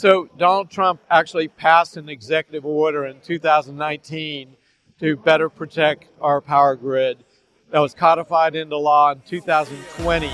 So Donald Trump actually passed an executive order in 2019 to better protect our power grid. That was codified into law in 2020.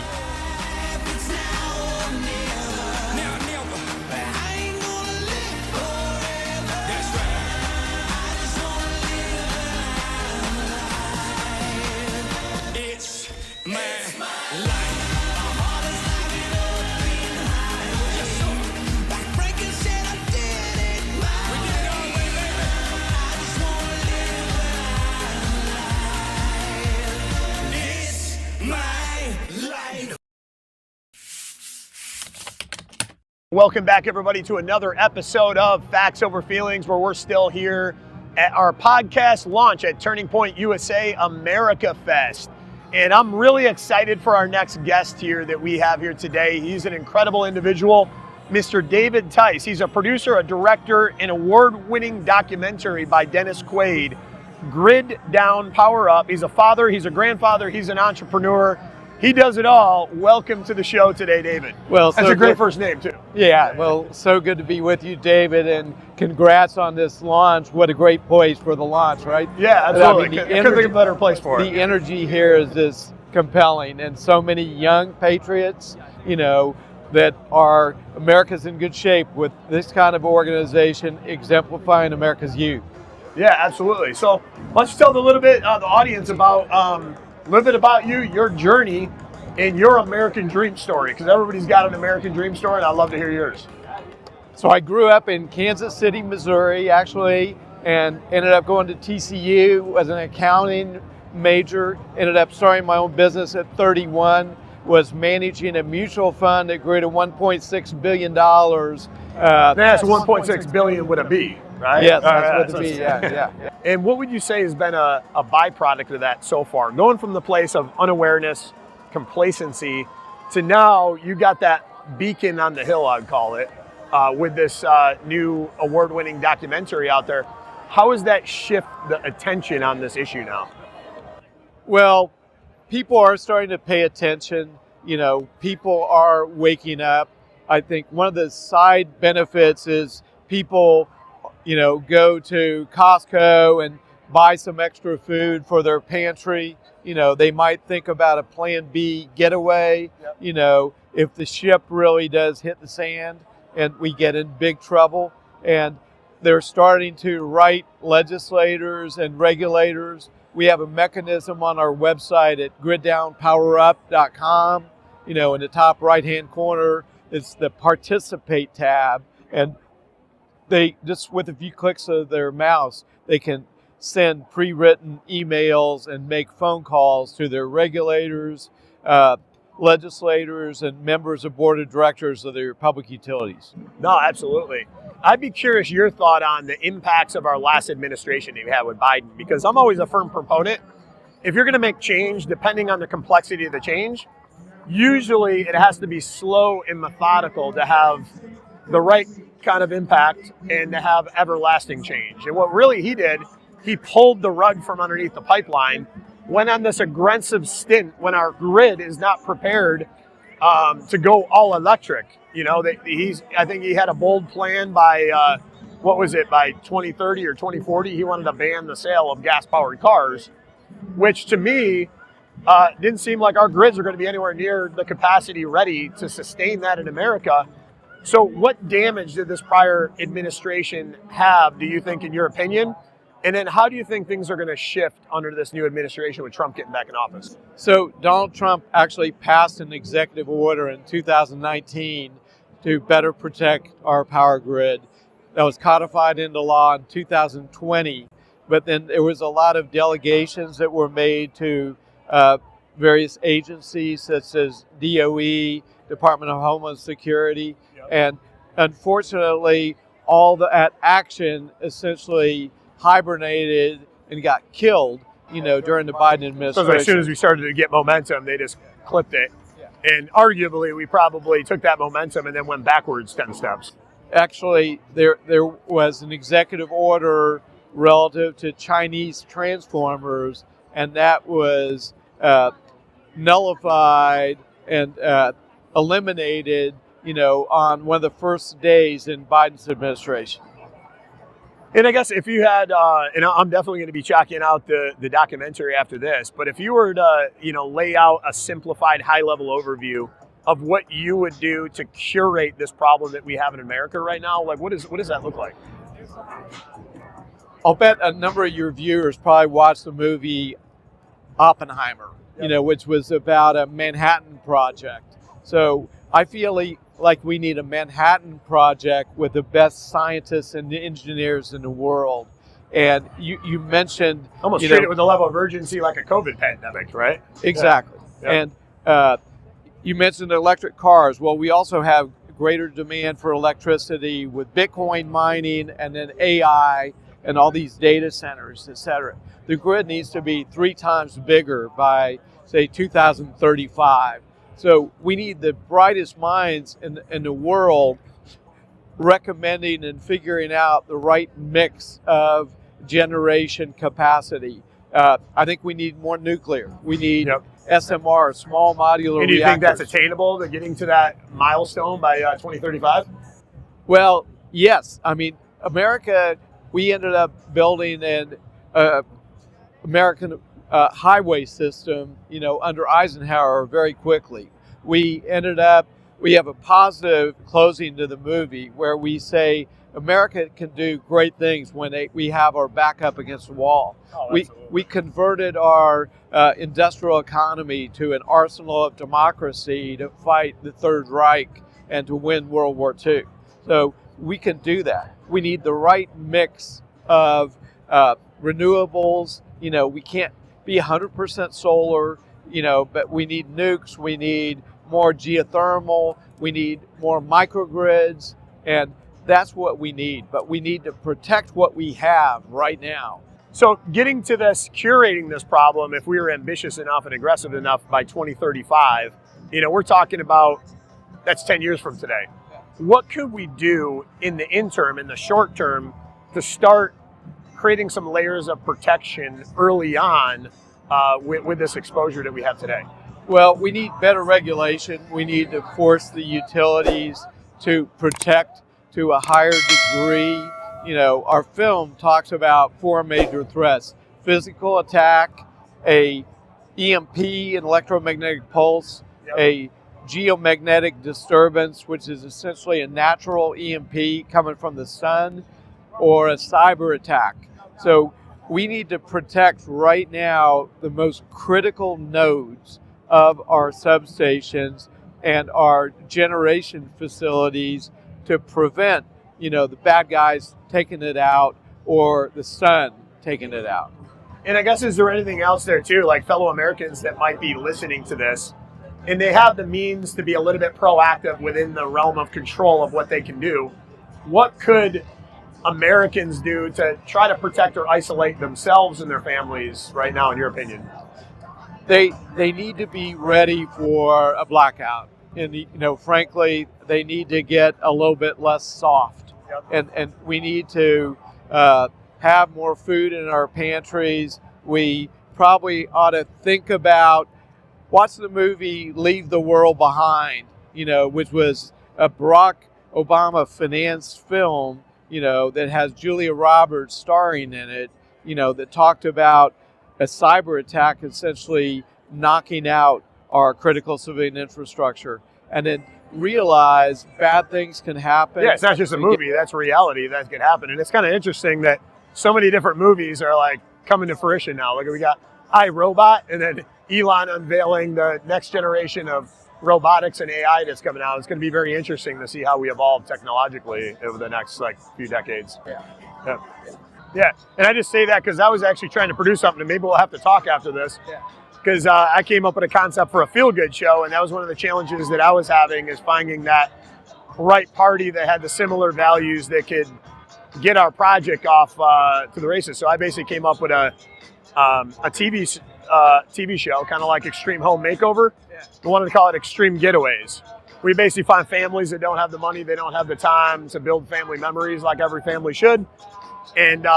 Welcome back, everybody, to another episode of Facts Over Feelings, where we're still here at our podcast launch at Turning Point USA America Fest. And I'm really excited for our next guest here that we have here today. He's an incredible individual, Mr. David Tice. He's a producer, a director, an award-winning documentary by Dennis Quaid, Grid Down, Power Up. He's a father, he's a grandfather, he's an entrepreneur. He does it all. Welcome to the show today, David. Well, that's a great first name, too. Yeah, well, so good to be with you, David, and congrats on this launch. What a great place for the launch, right? Yeah, absolutely. I couldn't think of a better place for it. The energy here is just compelling, and so many young patriots, that are America's in good shape with this kind of organization exemplifying America's youth. Yeah, absolutely. So let's tell the audience about a little bit about you, your journey, and your American dream story, because everybody's got an American dream story, and I'd love to hear yours. So I grew up in Kansas City, Missouri, actually, and ended up going to TCU as an accounting major, ended up starting my own business at 31, was managing a mutual fund that grew to $1.6 billion. That's 1.6 billion with a B, right? Yes, that's with a B, yeah. And what would you say has been a byproduct of that so far? Going from the place of unawareness, complacency, to now you got that beacon on the hill, I'd call it, with this new award-winning documentary out there. How has that shifted the attention on this issue now? Well, people are starting to pay attention. People are waking up. I think one of the side benefits is people go to Costco and buy some extra food for their pantry. They might think about a plan B getaway, if the ship really does hit the sand and we get in big trouble. And they're starting to write legislators and regulators. We have a mechanism on our website at griddownpowerup.com. In the top right-hand corner, it's the participate tab. And they just, with a few clicks of their mouse, they can send pre-written emails and make phone calls to their regulators, legislators, and members of board of directors of their public utilities. No, absolutely. I'd be curious your thought on the impacts of our last administration that we had with Biden, because I'm always a firm proponent. If you're going to make change, depending on the complexity of the change, usually it has to be slow and methodical to have the right kind of impact and to have everlasting change. And what really he did, he pulled the rug from underneath the pipeline, went on this aggressive stint when our grid is not prepared to go all electric. I think he had a bold plan by, by 2030 or 2040, he wanted to ban the sale of gas-powered cars, which to me didn't seem like our grids are going to be anywhere near the capacity ready to sustain that in America. So what damage did this prior administration have, do you think, in your opinion? And then how do you think things are going to shift under this new administration with Trump getting back in office? So Donald Trump actually passed an executive order in 2019 to better protect our power grid. That was codified into law in 2020. But then there was a lot of delegations that were made to various agencies such as DOE, Department of Homeland Security. Yep. And unfortunately, all that action essentially hibernated and got killed, during the Biden administration. So as soon as we started to get momentum, they just clipped it. Yeah. And arguably, we probably took that momentum and then went backwards 10 steps. Actually, there was an executive order relative to Chinese transformers, and that was nullified and eliminated, on one of the first days in Biden's administration. And I guess if you had, and I'm definitely going to be checking out the documentary after this, but if you were to, lay out a simplified high-level overview of what you would do to curate this problem that we have in America right now, like what does that look like? I'll bet a number of your viewers probably watched the movie Oppenheimer, which was about a Manhattan Project. So I feel like we need a Manhattan Project with the best scientists and engineers in the world. And you mentioned almost treat it with a level of urgency like a COVID pandemic, right? Exactly. Yeah. And you mentioned electric cars. Well, we also have greater demand for electricity with Bitcoin mining and then AI and all these data centers, et cetera. The grid needs to be 3 times bigger by, say, 2035. So we need the brightest minds in the world recommending and figuring out the right mix of generation capacity. I think we need more nuclear. We need SMR, small modular reactors. And do you think that's attainable, to getting to that milestone by 2035? Well, yes. I mean, America, we ended up building an American highway system, under Eisenhower very quickly. We have a positive closing to the movie where we say America can do great things when we have our back up against the wall. Oh, we converted our industrial economy to an arsenal of democracy to fight the Third Reich and to win World War II. So we can do that. We need the right mix of renewables. We can't be 100% solar, but we need nukes, we need more geothermal, we need more microgrids, and that's what we need. But we need to protect what we have right now. So getting to this, curating this problem, if we were ambitious enough and aggressive enough by 2035, we're talking about, that's 10 years from today. What could we do in the interim, in the short term, to start creating some layers of protection early on with this exposure that we have today? Well, we need better regulation. We need to force the utilities to protect to a higher degree. Our film talks about 4 major threats: physical attack, a EMP, an electromagnetic pulse, a geomagnetic disturbance, which is essentially a natural EMP coming from the sun, or a cyber attack. So we need to protect right now the most critical nodes of our substations and our generation facilities to prevent, the bad guys taking it out or the sun taking it out. And I guess, is there anything else there too, like fellow Americans that might be listening to this and they have the means to be a little bit proactive within the realm of control of what they can do? What could Americans do to try to protect or isolate themselves and their families right now, in your opinion? They need to be ready for a blackout. And, frankly, they need to get a little bit less soft. And we need to have more food in our pantries. We probably ought to think about, watch the movie Leave the World Behind, which was a Barack Obama financed film, that has Julia Roberts starring in it, that talked about a cyber attack essentially knocking out our critical civilian infrastructure, and then realize bad things can happen. Yeah, it's not just a movie, that's reality that can happen. And it's kind of interesting that so many different movies are like coming to fruition now. Like we got iRobot, and then Elon unveiling the next generation of robotics and AI that's coming out. It's going to be very interesting to see how we evolve technologically over the next few decades. Yeah. And I just say that because I was actually trying to produce something, and maybe we'll have to talk after this. Because I came up with a concept for a feel-good show, and that was one of the challenges that I was having, is finding that right party that had the similar values that could get our project off to the races. So I basically came up with a TV show, kind of like Extreme Home Makeover. We wanted to call it Extreme Getaways. We basically find families that don't have the money, they don't have the time to build family memories like every family should. And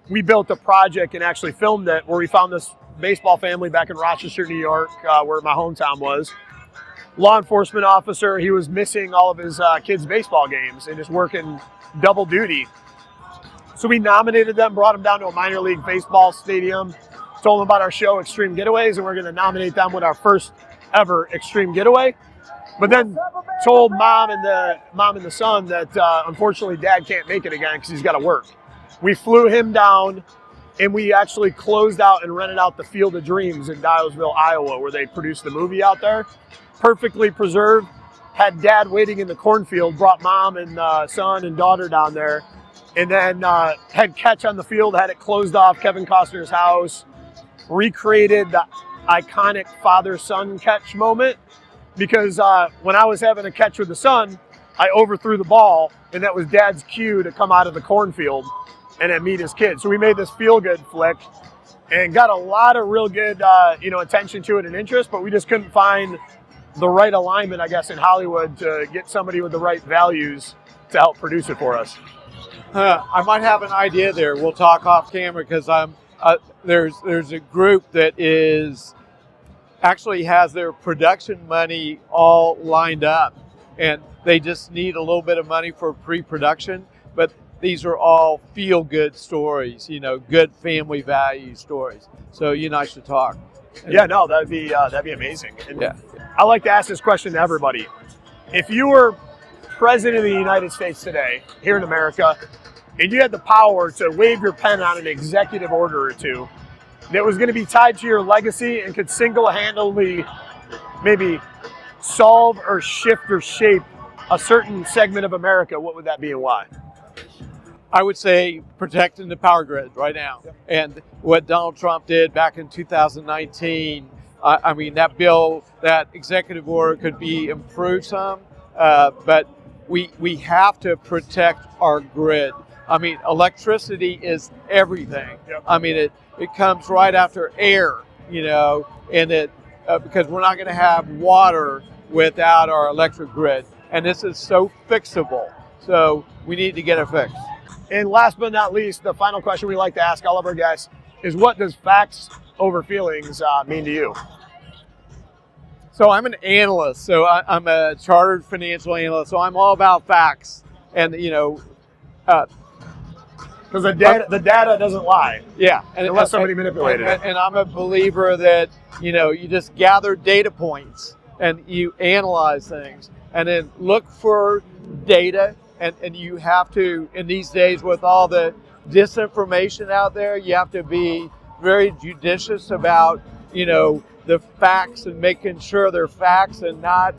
we built a project and actually filmed it, where we found this baseball family back in Rochester, New York, where my hometown was. law enforcement officer. He was missing all of his kids' baseball games and just working double duty. So we nominated them, brought them down to a minor league baseball stadium, told them about our show, Extreme Getaways, and we're going to nominate them with our first ever Extreme Getaway. But then told mom and the son that unfortunately dad can't make it again because he's got to work. We flew him down, and we actually closed out and rented out the Field of Dreams in Dialsville, Iowa, where they produced the movie out there. Perfectly preserved. Had dad waiting in the cornfield, brought mom and son and daughter down there, and then had catch on the field, had it closed off, Kevin Costner's house, recreated the iconic father-son catch moment. Because when I was having a catch with the son, I overthrew the ball, and that was dad's cue to come out of the cornfield and then meet his kids. So we made this feel-good flick and got a lot of real good attention to it and interest, but we just couldn't find the right alignment, I guess, in Hollywood to get somebody with the right values to help produce it for us. I might have an idea there. We'll talk off camera because there's a group that actually has their production money all lined up, and they just need a little bit of money for pre-production, but these are all feel-good stories, good family value stories. So you and I should talk. Yeah, no, that'd be amazing. And yeah. I like to ask this question to everybody. If you were president of the United States today, here in America, and you had the power to wave your pen on an executive order or two that was going to be tied to your legacy and could single-handedly maybe solve or shift or shape a certain segment of America, what would that be and why? I would say protecting the power grid right now. Yep. And what Donald Trump did back in 2019, that bill, that executive order could be improved some, but we have to protect our grid. Electricity is everything. Yep. It comes right after air, and because we're not going to have water without our electric grid. And this is so fixable. So we need to get it fixed. And last but not least, the final question we like to ask all of our guests is, what does facts over feelings mean to you? So I'm an analyst. So I'm a chartered financial analyst. So I'm all about facts. And, because the data doesn't lie. Yeah. Unless somebody manipulated it. And I'm a believer that, you just gather data points and you analyze things and then look for data. And you have to, in these days with all the disinformation out there, you have to be very judicious about, the facts and making sure they're facts and not,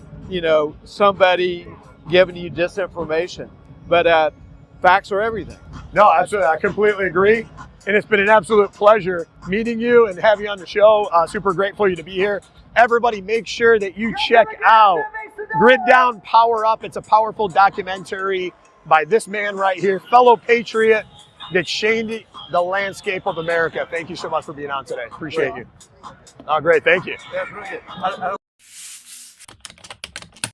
somebody giving you disinformation. But facts are everything. No, absolutely. I completely agree. And it's been an absolute pleasure meeting you and having you on the show. Super grateful for you to be here. Everybody make sure that you check out Grid Down, Power Up. It's a powerful documentary by this man right here, fellow patriot that changed the landscape of America. Thank you so much for being on today. Appreciate you. Oh, great. Thank you. Yeah, brilliant.